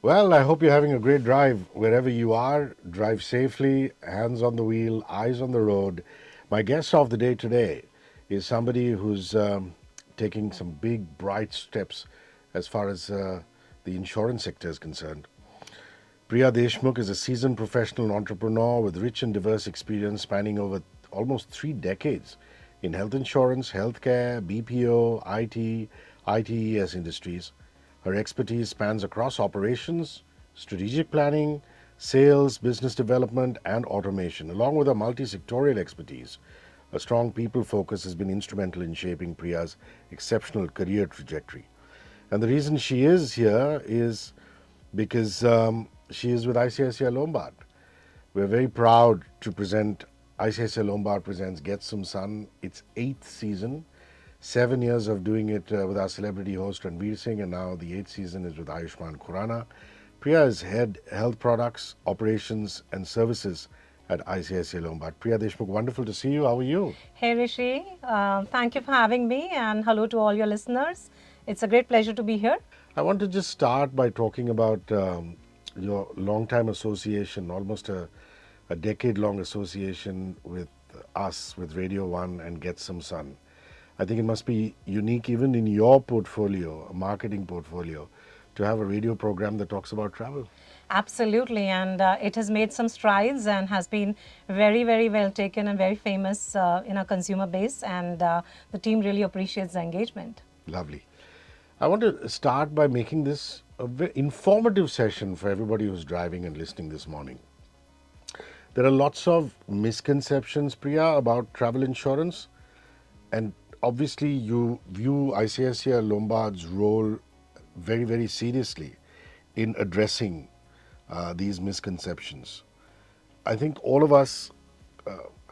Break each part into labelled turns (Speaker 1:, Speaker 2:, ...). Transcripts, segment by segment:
Speaker 1: Well, I hope you're having a great drive wherever you are. Drive safely, hands on the wheel, eyes on the road. My guest of the day today is somebody who's taking some big, bright steps as far as the insurance sector is concerned. Priya Deshmukh is a seasoned professional entrepreneur with rich and diverse experience spanning over almost 3 decades in health insurance, healthcare, BPO, IT, ITES industries. Her expertise spans across operations, strategic planning, sales, business development, and automation. Along with her multi-sectorial expertise, a strong people focus has been instrumental in shaping Priya's exceptional career trajectory. And the reason she is here is because she is with ICICI Lombard. We're very proud to present ICICI Lombard presents Get Some Sun, its eighth season. 7 years of doing it with our celebrity host Ranveer Singh, and now the eighth season is with Ayushman Khurrana. Priya is head health products, operations, and services at ICICI Lombard. Priya Deshmukh, wonderful to see you. How are you?
Speaker 2: Hey Rishi, thank you for having me and hello to all your listeners. It's a great pleasure to be here.
Speaker 1: I want to just start by talking about your long-time association, almost a decade-long association with us, with Radio One and Get Some Sun. I think it must be unique even in your portfolio, a marketing portfolio, to have a radio program that talks about travel.
Speaker 2: Absolutely, and it has made some strides and has been very, very well taken and very famous in our consumer base, and the team really appreciates the engagement.
Speaker 1: Lovely. I want to start by making this a very informative session for everybody who's driving and listening this morning. There are lots of misconceptions, Priya, about travel insurance, and obviously you view ICICI Lombard's role very, very seriously in addressing these misconceptions. I think all of us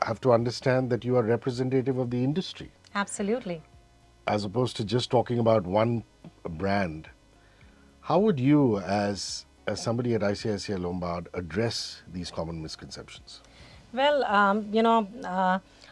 Speaker 1: have to understand that you are representative of the industry
Speaker 2: Absolutely.
Speaker 1: as opposed to just talking about one brand. How would you, as somebody at ICICI Lombard, address these common misconceptions?
Speaker 2: Well,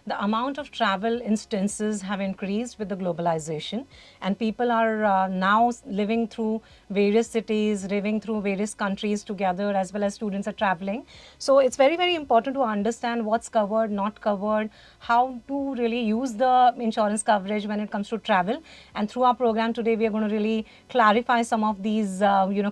Speaker 2: the amount of travel instances have increased with the globalization, and people are now living through various cities, living through various countries together, as well as students are traveling. So it's very, very important to understand what's covered, not covered, how to really use the insurance coverage when it comes to travel. And through our program today, we are going to really clarify some of these,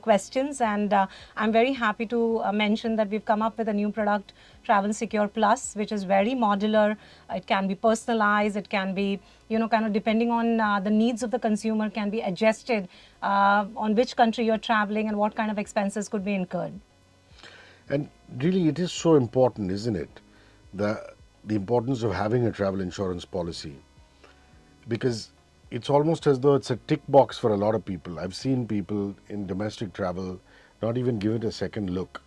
Speaker 2: questions. And I'm very happy to mention that we've come up with a new product, Travel Secure Plus, which is very modular. It can be personalized. It can be, kind of depending on the needs of the consumer, can be adjusted on which country you're traveling and what kind of expenses could be incurred.
Speaker 1: And really, it is so important, isn't it? The importance of having a travel insurance policy, because it's almost as though it's a tick box for a lot of people. I've seen people in domestic travel not even give it a second look.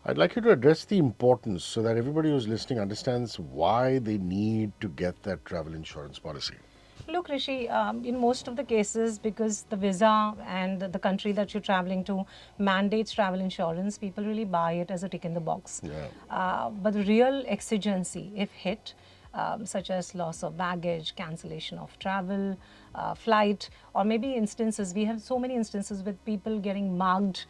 Speaker 1: I'd like you to address the importance so that everybody who's listening understands why they need to get that travel insurance policy.
Speaker 2: Look, Rishi, in most of the cases, because the visa and the country that you're traveling to mandates travel insurance, people really buy it as a tick in the box.
Speaker 1: Yeah.
Speaker 2: But the real exigency, if hit, such as loss of baggage, cancellation of travel, flight, or maybe instances, we have so many instances with people getting mugged,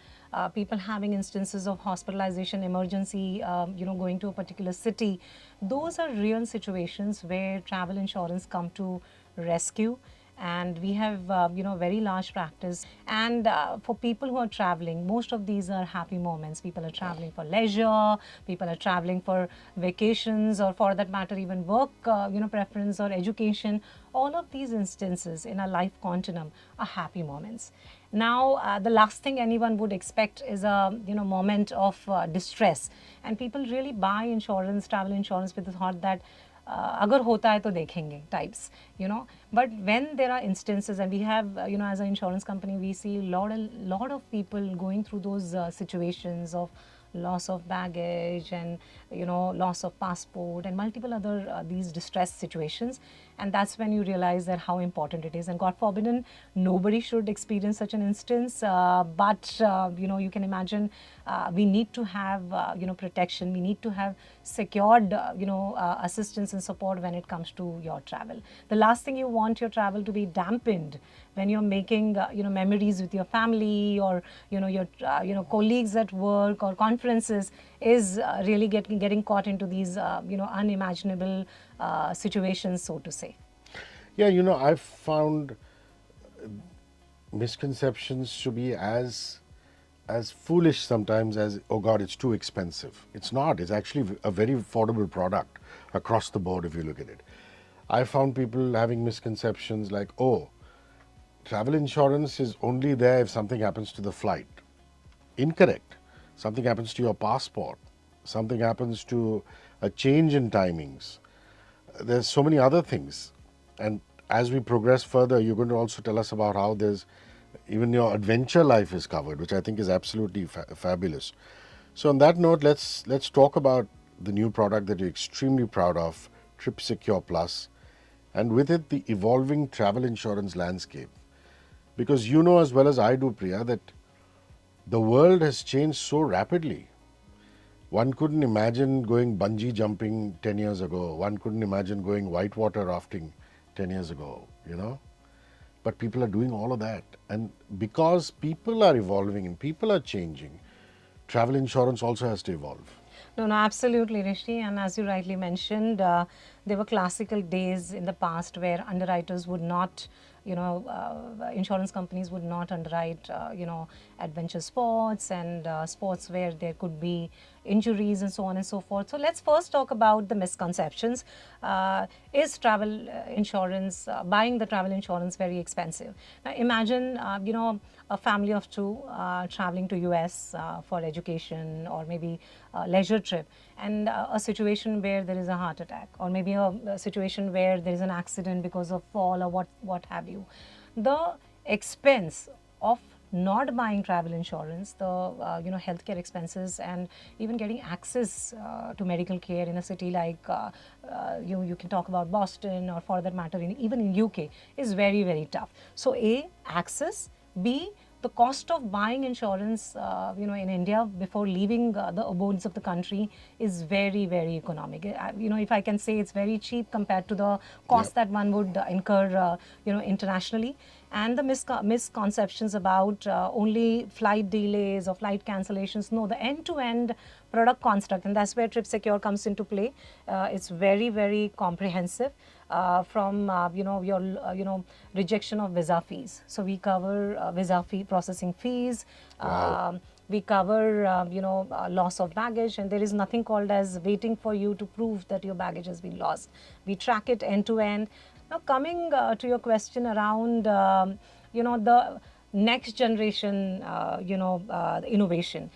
Speaker 2: people having instances of hospitalization, emergency, going to a particular city. Those are real situations where travel insurance come to rescue, and we have very large practice. And for people who are traveling, most of these are happy moments. People are traveling for leisure, people are traveling for vacations, or for that matter even work preference or education. All of these instances in a life continuum are happy moments. Now the last thing anyone would expect is a moment of distress, and people really buy insurance, travel insurance, with the thought that अगर होता है तो देखेंगे types, but when there are instances, and we have as an insurance company, we see lot of people going through those situations of loss of baggage and loss of passport and multiple other these distress situations. And that's when you realize that how important it is. And God forbidden, nobody should experience such an instance. But you can imagine we need to have protection. We need to have secured assistance and support when it comes to your travel. The last thing you want your travel to be dampened when you're making memories with your family, or your colleagues at work or conferences, is really getting caught into these unimaginable situations, so to say.
Speaker 1: Yeah, I've found misconceptions to be as foolish sometimes as, oh God, it's too expensive. It's not. It's actually a very affordable product across the board if you look at it. I found people having misconceptions like, oh, travel insurance is only there if something happens to the flight. Incorrect. Something happens to your passport. Something happens to a change in timings. There's so many other things. And as we progress further, you're going to also tell us about how there's even your adventure life is covered, which I think is absolutely fabulous. So on that note, let's talk about the new product that you're extremely proud of, Trip Secure Plus, and with it the evolving travel insurance landscape. Because you know as well as I do, Priya, that the world has changed so rapidly. One couldn't imagine going bungee jumping 10 years ago. One couldn't imagine going whitewater rafting 10 years ago. But people are doing all of that. And because people are evolving and people are changing, travel insurance also has to evolve.
Speaker 2: No, absolutely, Rishi. And as you rightly mentioned, there were classical days in the past where underwriters would not, insurance companies would not underwrite, adventure sports and sports where there could be injuries and so on and so forth. So let's first talk about the misconceptions. Is travel insurance, buying the travel insurance, very expensive? Now imagine, a family of two traveling to US for education or maybe a leisure trip, and a situation where there is a heart attack, or maybe a situation where there is an accident because of fall or what have you. The expense of not buying travel insurance, the healthcare expenses, and even getting access to medical care in a city like you can talk about Boston, or for that matter even in UK, is very, very tough. So A, access. B, the cost of buying insurance in India before leaving the abodes of the country is very, very economic. If I can say, it's very cheap compared to the cost that one would incur internationally. And the misconceptions about only flight delays or flight cancellations. No, the end-to-end product construct, and that's where Trip Secure comes into play. It's very, very comprehensive. From your rejection of visa fees. So we cover visa fee processing fees.
Speaker 1: Wow.
Speaker 2: We cover loss of baggage, and there is nothing called as waiting for you to prove that your baggage has been lost. We track it end to end. Now coming to your question around the next generation innovation.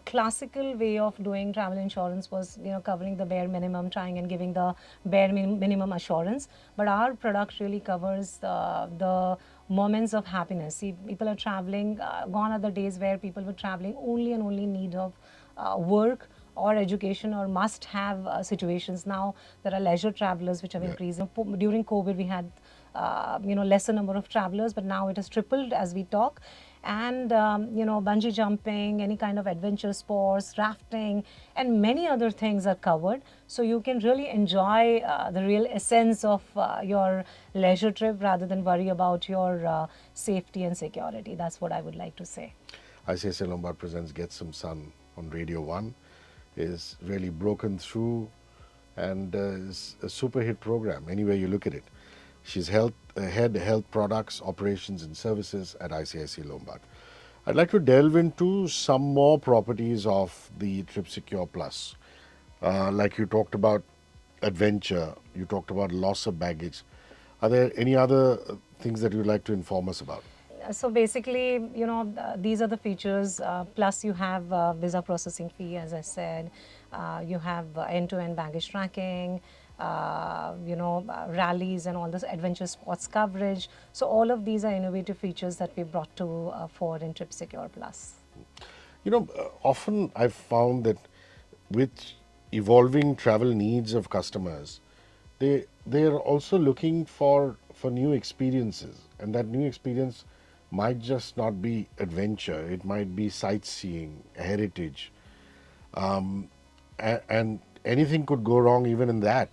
Speaker 2: Classical way of doing travel insurance was covering the bare minimum, trying and giving the bare minimum assurance. But our product really covers the moments of happiness. See, people are traveling. Gone are the days where people were traveling only and only in need of work or education or must have situations. Now there are leisure travelers which have increased. During COVID we had lesser number of travelers, but now it has tripled as we talk. And bungee jumping, any kind of adventure sports, rafting, and many other things are covered. So you can really enjoy the real essence of your leisure trip rather than worry about your safety and security. That's what I would like to say.
Speaker 1: ICICI Lombard presents Get Some Sun on Radio 1 is really broken through and is a super hit program anywhere you look at it. She's head health products, operations and services at ICICI Lombard. I'd like to delve into some more properties of the Trip Secure Plus. Like you talked about adventure, you talked about loss of baggage. Are there any other things that you'd like to inform us about?
Speaker 2: So basically, these are the features. Plus, you have visa processing fee, as I said. You have end-to-end baggage tracking. Rallies and all this adventure sports coverage. So all of these are innovative features that we brought to forward in Trip Secure Plus.
Speaker 1: Often I've found that with evolving travel needs of customers, they they're also looking for new experiences, and that new experience might just not be adventure. It might be sightseeing, heritage, and anything could go wrong even in that.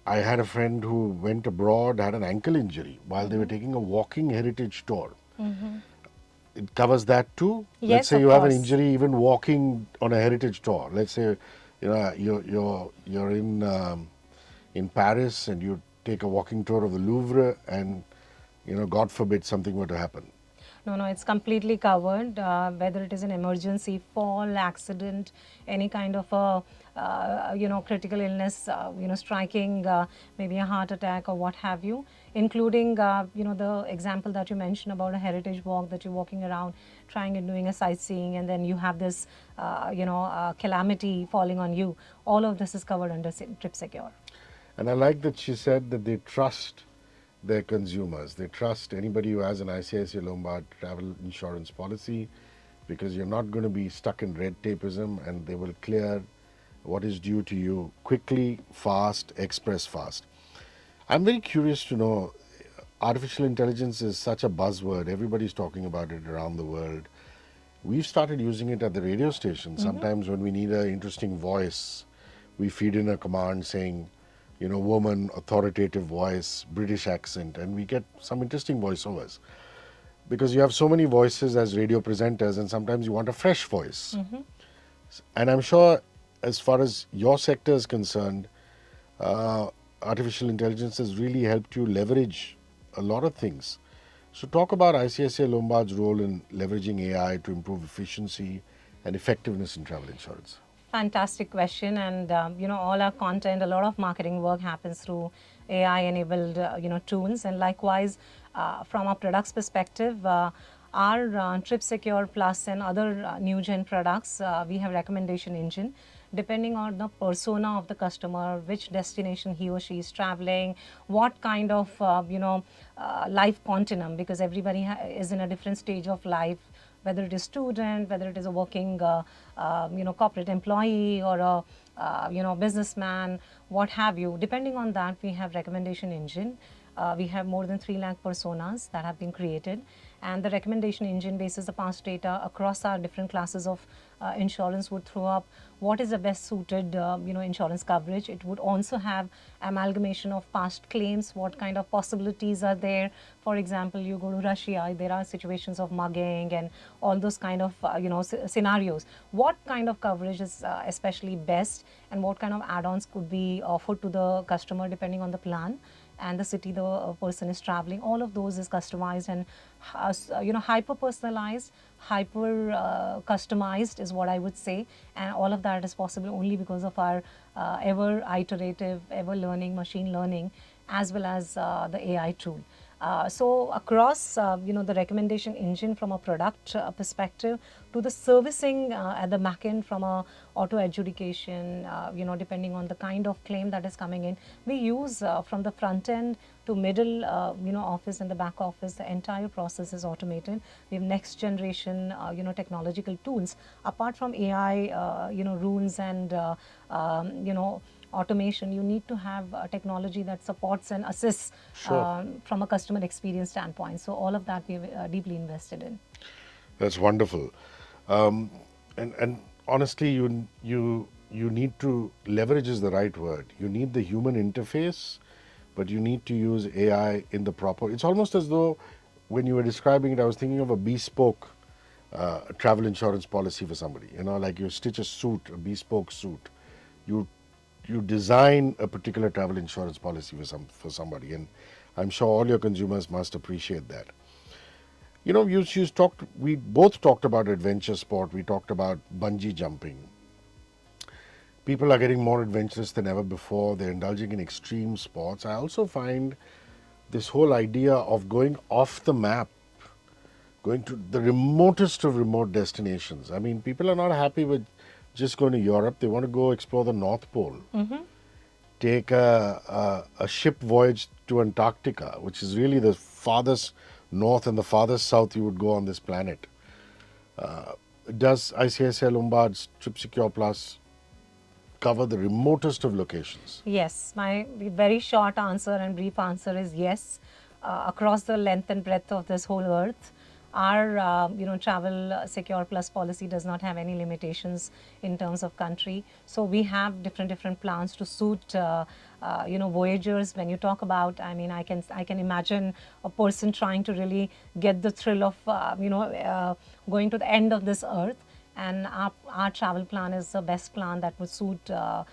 Speaker 1: I had a friend who went abroad, had an ankle injury while they were taking a walking heritage tour. It covers that too. Let's
Speaker 2: Yes,
Speaker 1: say
Speaker 2: of
Speaker 1: you have an
Speaker 2: course.
Speaker 1: injury even walking on a heritage tour. Let's say you're in Paris and you take a walking tour of the Louvre, and God forbid something were to happen.
Speaker 2: No, no, it's completely covered. Whether it is an emergency, fall, accident, any kind of a critical illness, striking, maybe a heart attack or what have you, including the example that you mentioned about a heritage walk that you're walking around, trying and doing a sightseeing, and then you have this calamity falling on you. All of this is covered under Trip Secure.
Speaker 1: And I like that she said that they trust their consumers. They trust anybody who has an ICICI Lombard travel insurance policy, because you're not going to be stuck in red tapeism, and they will clear what is due to you quickly, fast, express fast. I'm very curious to know, artificial intelligence is such a buzzword. Everybody's talking about it around the world. We've started using it at the radio station. Sometimes when we need an interesting voice, we feed in a command saying, woman, authoritative voice, British accent, and we get some interesting voiceovers. Because you have so many voices as radio presenters, and sometimes you want a fresh voice. And I'm sure, as far as your sector is concerned, artificial intelligence has really helped you leverage a lot of things. So, talk about ICICI Lombard's role in leveraging AI to improve efficiency and effectiveness in travel insurance.
Speaker 2: Fantastic question, and all our content, a lot of marketing work happens through AI-enabled tools, and likewise, from a products perspective, our Trip Secure Plus and other new gen products, we have recommendation engine. Depending on the persona of the customer, which destination he or she is traveling, what kind of life continuum, because everybody is in a different stage of life, whether it is student, whether it is a working, corporate employee or a, businessman, what have you. Depending on that, we have recommendation engine. We have more than 3 lakh personas that have been created, and the recommendation engine bases the past data across our different classes of insurance would throw up what is the best suited insurance coverage. It would also have amalgamation of past claims, what kind of possibilities are there. For example, you go to Russia, there are situations of mugging and all those kind of scenarios. What kind of coverage is especially best, and what kind of add-ons could be offered to the customer depending on the plan and the city the person is traveling. All of those is customized and hyper personalized, hyper customized is what I would say, and all of that is possible only because of our ever iterative, ever learning machine learning, as well as the AI tool. So across the recommendation engine from a product perspective to the servicing at the back end from a auto adjudication, depending on the kind of claim that is coming in, we use from the front end to middle office and the back office, the entire process is automated. We have next generation technological tools apart from AI rules and automation. You need to have technology that supports and assists
Speaker 1: Sure.
Speaker 2: from a customer experience standpoint. So all of that we've deeply invested in.
Speaker 1: That's wonderful. Um, and honestly, you need to leverage is the right word. You need the human interface, but you need to use AI in the proper. It's almost as though when you were describing it, I was thinking of a bespoke travel insurance policy for somebody. Like you stitch a suit, a bespoke suit. You you design a particular travel insurance policy for somebody, and I'm sure all your consumers must appreciate that. You talked. We both talked about adventure sport. We talked about bungee jumping. People are getting more adventurous than ever before. They're indulging in extreme sports. I also find this whole idea of going off the map, going to the remotest of remote destinations. I mean, people are not happy with just going to Europe. They want to go explore the North Pole, take a ship voyage to Antarctica, which is really the farthest north and the farthest south you would go on this planet. Does ICICI Lombard's Trip Secure Plus cover the remotest of locations?
Speaker 2: Yes, my very short answer and brief answer is yes. Across the length and breadth of this whole earth, our travel secure plus policy does not have any limitations in terms of country. So we have different plans to suit voyagers. When you talk about, I mean, I can imagine a person trying to really get the thrill of going to the end of this earth, and our travel plan is the best plan that would suit the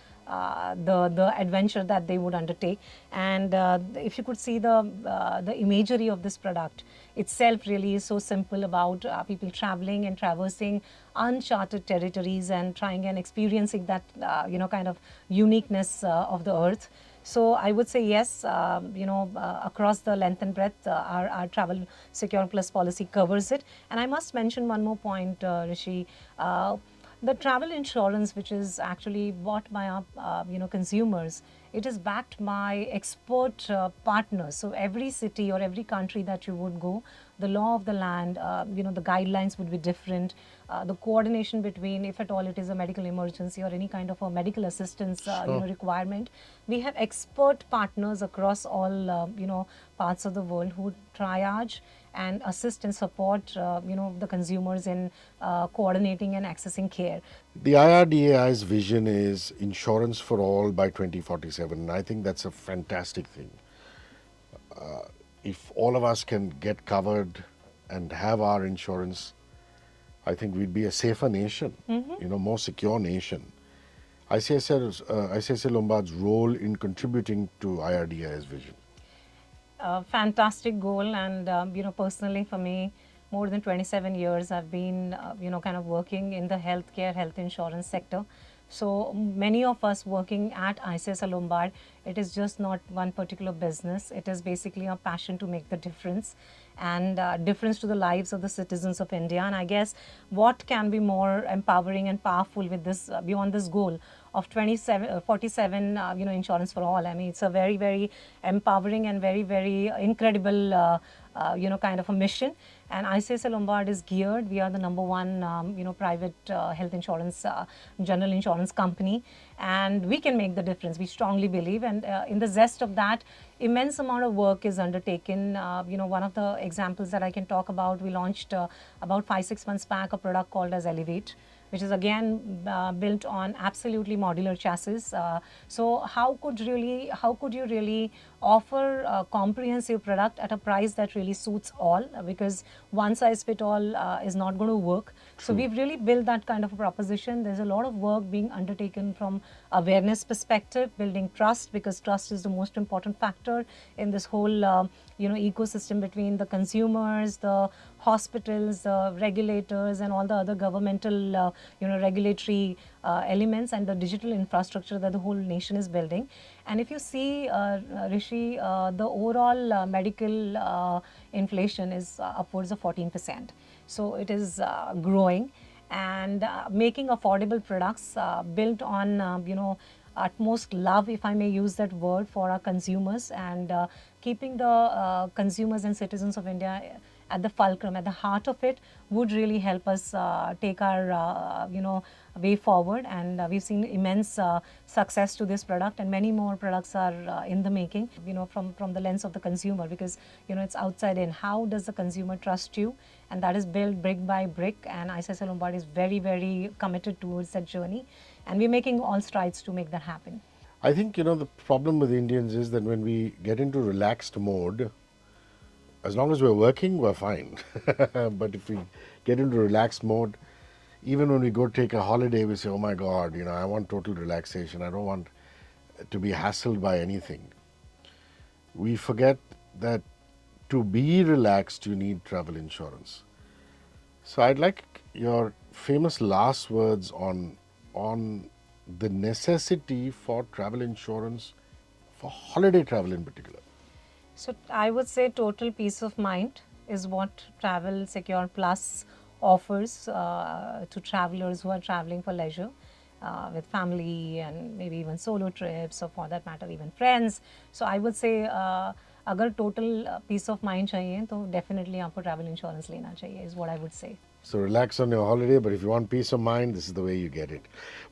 Speaker 2: adventure that they would undertake. And if you could see the imagery of this product itself, really is so simple about people traveling and traversing uncharted territories and trying and experiencing that kind of uniqueness of the earth. So I would say yes, across the length and breadth, our travel secure plus policy covers it. And I must mention one more point, Rishi. The travel insurance, which is actually bought by our consumers, it is backed by expert partners. So every city or every country that you would go, the law of the land, the guidelines would be different. The coordination between, if at all it is a medical emergency or any kind of a medical assistance requirement, we have expert partners across all parts of the world who triage and assist and support the consumers in coordinating and accessing care.
Speaker 1: The IRDAI's vision is insurance for all by 2047. And I think that's a fantastic thing. If all of us can get covered and have our insurance, I think we'd be a safer nation, more secure nation. ICICI Lombard's role in contributing to IRDAI's vision.
Speaker 2: Fantastic goal, and personally for me, more than 27 years I've been kind of working in the healthcare health insurance sector. So many of us working at ICICI Lombard, it is just not one particular business. It is basically a passion to make the difference, and difference to the lives of the citizens of India. And I guess what can be more empowering and powerful with this, beyond this goal of 47 insurance for all. I mean, it's a very, very empowering and very, very incredible kind of a mission. And ICICI Lombard is geared. We are the number one private health insurance general insurance company, and we can make the difference, we strongly believe. And in the zest of that, immense amount of work is undertaken. One of the examples that I can talk about, we launched about 5-6 months back a product called as Elevate, which is again built on absolutely modular chassis. So how could you really offer a comprehensive product at a price that really suits all? Because one size fit all is not going to work. So we've really built that kind of a proposition. There's a lot of work being undertaken from awareness perspective, building trust, because trust is the most important factor in this whole ecosystem between the consumers, the hospitals, the regulators, and all the other governmental regulatory elements, and the digital infrastructure that the whole nation is building. And if you see, Rishi, the overall medical inflation is upwards of 14%. So it is growing, and making affordable products built on utmost love, if I may use that word, for our consumers, and keeping the consumers and citizens of India at the fulcrum, at the heart of it, would really help us take our way forward. And we've seen immense success to this product, and many more products are in the making, from the lens of the consumer, because it's outside in. How does the consumer trust you? And that is built brick by brick, and ICICI Lombard is very, very committed towards that journey, and we're making all strides to make that happen.
Speaker 1: I think, the problem with Indians is that when we get into relaxed mode, as long as we're working, we're fine. But if we get into relaxed mode, even when we go take a holiday, we say, oh my God, I want total relaxation. I don't want to be hassled by anything. We forget that to be relaxed, you need travel insurance. So I'd like your famous last words on the necessity for travel insurance, for holiday travel in particular.
Speaker 2: So I would say total peace of mind is what Travel Secure Plus offers to travelers who are traveling for leisure, with family and maybe even solo trips, or for that matter even friends. So I would say अगर total peace of mind चाहिए तो definitely आपको travel insurance लेना चाहिए, is what I would say.
Speaker 1: So relax on your holiday, but if you want peace of mind, this is the way you get it.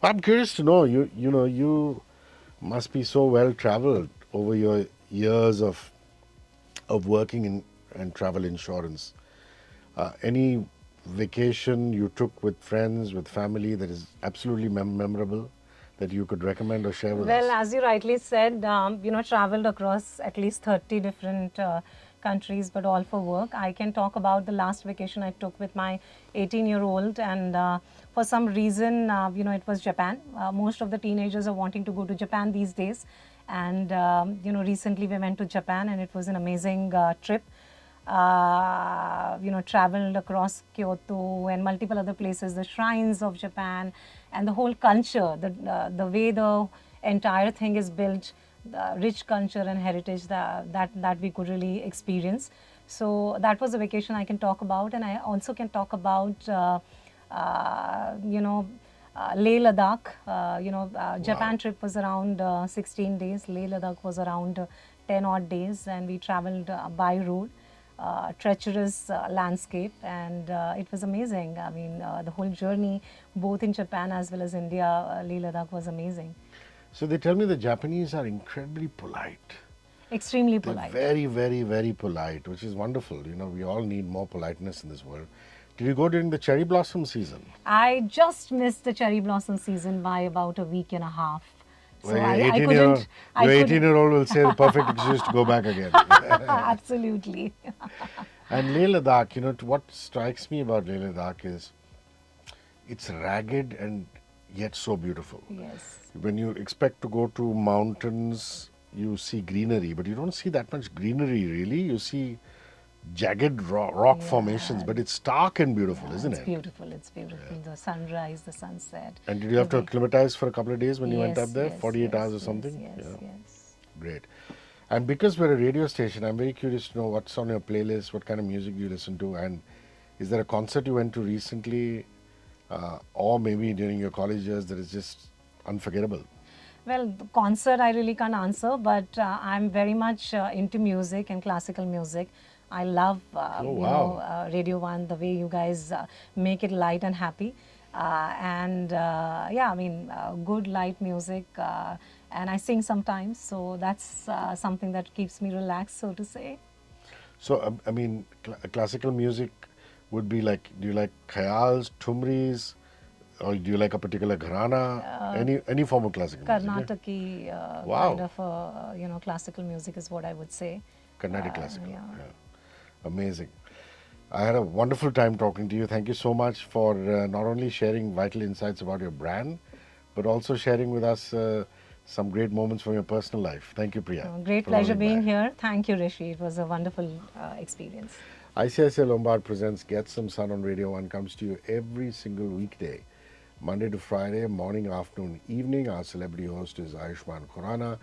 Speaker 1: Well, I'm curious to know, you must be so well traveled over your years of working in and travel insurance. Any vacation you took with friends, with family that is absolutely memorable that you could recommend or share with
Speaker 2: Well,
Speaker 1: us?
Speaker 2: as you rightly said, traveled across at least 30 different countries, but all for work. I can talk about the last vacation I took with my 18-year-old, and for some reason, it was Japan. Most of the teenagers are wanting to go to Japan these days, and recently we went to Japan, and it was an amazing trip. Traveled across Kyoto and multiple other places, the shrines of Japan, and the whole culture, the way the entire thing is built, the rich culture and heritage that we could really experience. So that was a vacation I can talk about, and I also can talk about Leh Ladakh. Japan
Speaker 1: Wow.
Speaker 2: trip was around 16 days. Leh Ladakh was around 10 odd days, and we traveled by road. Treacherous landscape, and it was amazing. I mean, the whole journey, both in Japan as well as India, Leh Ladakh was amazing.
Speaker 1: So they tell me the Japanese are incredibly polite.
Speaker 2: Extremely
Speaker 1: They're
Speaker 2: polite.
Speaker 1: very, very, very polite, which is wonderful. We all need more politeness in this world. Did you go during the cherry blossom season?
Speaker 2: I just missed the cherry blossom season by about a week and a half.
Speaker 1: Well,
Speaker 2: So I couldn't, I
Speaker 1: your
Speaker 2: couldn't,
Speaker 1: 18-year-old will say the perfect excuse to go back again.
Speaker 2: absolutely.
Speaker 1: And Leh Ladakh, what strikes me about Leh Ladakh is it's ragged and yet so beautiful.
Speaker 2: Yes.
Speaker 1: When you expect to go to mountains, you see greenery, but you don't see that much greenery really. You see jagged rock formations,
Speaker 2: Yeah,
Speaker 1: but it's stark and beautiful, isn't
Speaker 2: it's
Speaker 1: it?
Speaker 2: beautiful. It's beautiful. The sunrise, the sunset,
Speaker 1: And did you
Speaker 2: the
Speaker 1: have to
Speaker 2: way.
Speaker 1: acclimatize for a couple of days when you went up
Speaker 2: Yes,
Speaker 1: there?
Speaker 2: yes,
Speaker 1: 48
Speaker 2: yes,
Speaker 1: hours or
Speaker 2: yes,
Speaker 1: something?
Speaker 2: yes,
Speaker 1: Yeah,
Speaker 2: yes.
Speaker 1: great. And because we're a radio station, I'm very curious to know what's on your playlist, what kind of music you listen to, and is there a concert you went to recently, or maybe during your college years that is just unforgettable?
Speaker 2: Well, the concert I really can't answer, but I'm very much into music and classical music. I love,
Speaker 1: Oh, wow.
Speaker 2: Radio One, the way you guys make it light and happy. And yeah, I mean, good light music. And I sing sometimes, so that's something that keeps me relaxed, so to say.
Speaker 1: So, I mean, classical music would be like, do you like khayals, tumris, or do you like a particular gharana? Any form of classical music, yeah?
Speaker 2: Karnataki kind
Speaker 1: Wow,
Speaker 2: of, classical music is what I would say.
Speaker 1: Carnatic classical,
Speaker 2: Yeah.
Speaker 1: yeah. Amazing. I had a wonderful time talking to you. Thank you so much for not only sharing vital insights about your brand, but also sharing with us some great moments from your personal life. Thank you, Priya,
Speaker 2: Great
Speaker 1: for
Speaker 2: pleasure
Speaker 1: rolling
Speaker 2: being
Speaker 1: by.
Speaker 2: here. Thank you, Rishi. It was a wonderful experience.
Speaker 1: ICICI Lombard presents Get Some Sun on Radio 1 comes to you every single weekday, Monday to Friday, morning, afternoon, evening. Our celebrity host is Ayushman Khurana.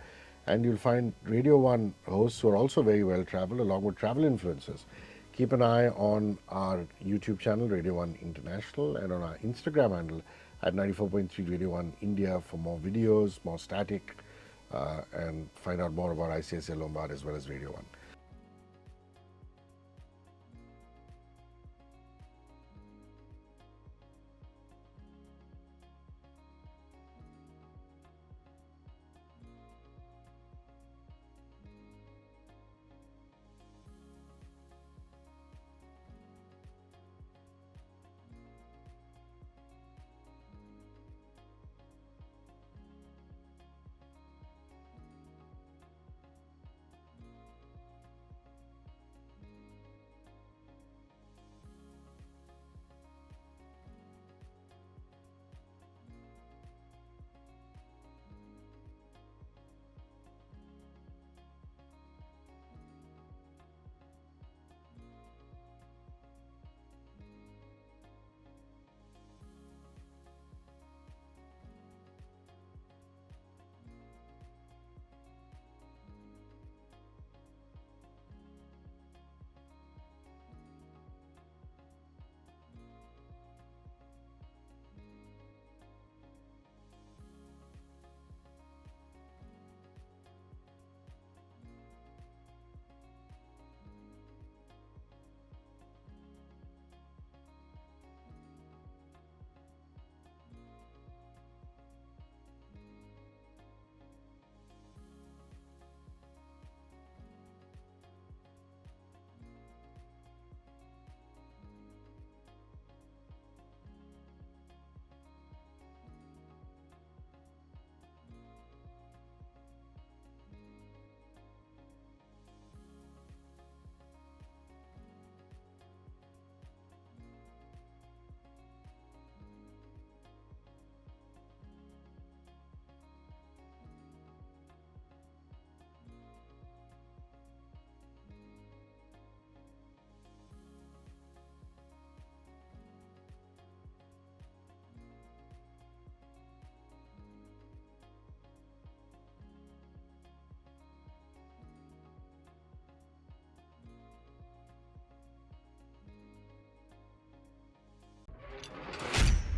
Speaker 1: And you'll find Radio 1 hosts who are also very well traveled, along with travel influencers. Keep an eye on our YouTube channel, Radio 1 International, and on our Instagram handle at 94.3 Radio 1 India for more videos, more static, and find out more about ICICI Lombard as well as Radio 1.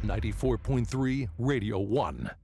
Speaker 3: 94.3 Radio 1.